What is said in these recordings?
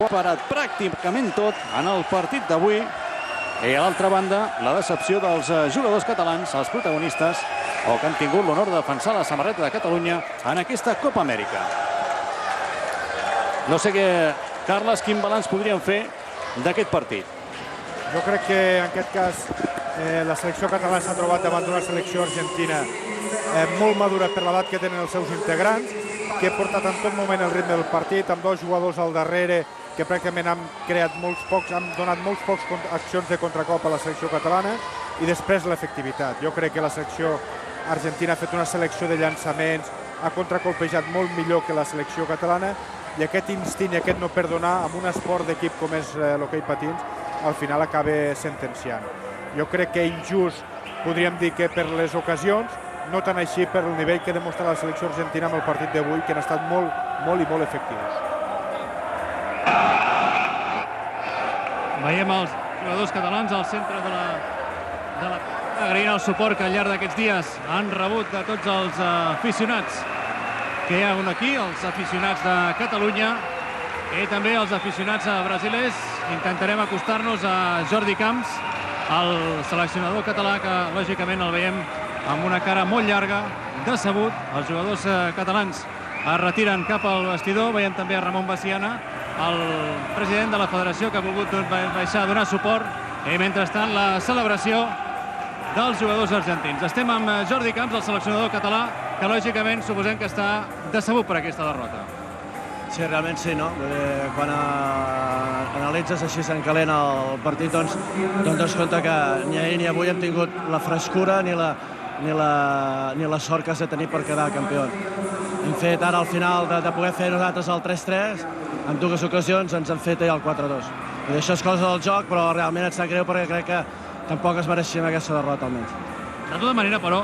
Ho ha parat pràcticament tot en el partit d'avui. I a l'altra banda, la decepció dels jugadors catalans, els protagonistes, o que han tingut l'honor de defensar la samarreta de Catalunya en aquesta Copa Amèrica. No sé què, Carles, quin balanç podríem fer d'aquest partit? Jo crec que en aquest cas la selecció catalana s'ha trobat davant d'una selecció argentina molt madura per l'edat que tenen els seus integrants, que ha portat en tot moment el ritme del partit, amb dos jugadors al darrere que pràcticament han donat molts pocs accions de contracop a la selecció catalana, i després l'efectivitat. Jo crec que la selecció argentina ha fet una selecció de llançaments, ha contracolpejat molt millor que la selecció catalana, i aquest instint i aquest no perdonar amb un esport d'equip com és l'hoquei patins, al final acaba sentenciant. Jo crec que injust podríem dir que per les ocasions, no tant així per el nivell que demostra la selecció argentina amb el partit d'avui, que han estat molt efectius. Veiem els jugadors catalans al centre de la agraint el suport que al llarg d'aquests dies han rebut de tots els aficionats que hi ha aquí, els aficionats de Catalunya i també els aficionats brasilers. Intentarem acostar-nos a Jordi Camps, el seleccionador català, que lògicament el veiem amb una cara molt llarga, decebut. Els jugadors catalans es retiren cap al vestidor. Veiem també a Ramon Veciana, el president de la federació, que ha volgut baixar a donar suport, i mentrestant la celebració dels jugadors argentins. Estem amb Jordi Camps, el seleccionador català, que lògicament suposem que està decebut per aquesta derrota. Sí, realment sí, no? Quan analitzes així en calent el partit, doncs dones compte que ni ahir ni avui hem tingut la frescura ni la sort que has de tenir per quedar campió. Hem fet ara al final de poder fer nosaltres el 3-3, en dues ocasions ens han fet el 4-2. I això és cosa del joc, però realment et sap greu perquè crec que tampoc es mereixíem aquesta derrota almenys. De tota manera, però,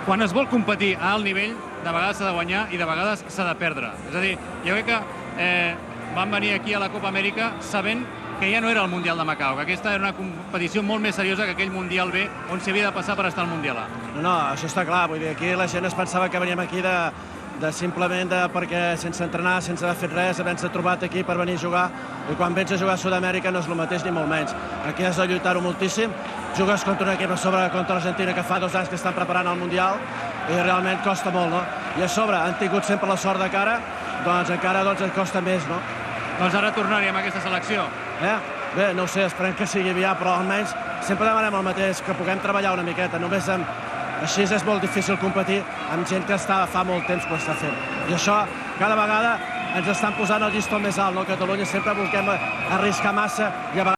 quan es vol competir a alt nivell, de vegades s'ha de guanyar i de vegades s'ha de perdre. És a dir, jo crec que van venir aquí a la Copa Amèrica sabent que ja no era el Mundial de Macau, que aquesta era una competició molt més seriosa que aquell Mundial B on s'havia de passar per estar al Mundial A. No, això està clar. Vull dir, aquí la gent es pensava que veníem aquí simplement perquè sense entrenar, sense haver fet res, havent-se trobat aquí per venir a jugar, i quan vens a jugar a Sud-amèrica no és el mateix ni molt menys. Aquí has de lluitar-ho moltíssim, jugues contra un equip a sobre, contra l'Argentina, que fa 2 anys que estan preparant el Mundial, i realment costa molt, no? I a sobre han tingut sempre la sort de cara, doncs encara et costa més, no? Doncs ara tornaríem a aquesta selecció. Bé, no ho sé, esperem que sigui aviat, però almenys sempre demanem el mateix, que puguem treballar una miqueta. Només així és molt difícil competir amb gent que fa molt temps que ho està fent. I això, cada vegada ens estan posant el llistó més alt, no? A Catalunya sempre volem arriscar massa i a vegades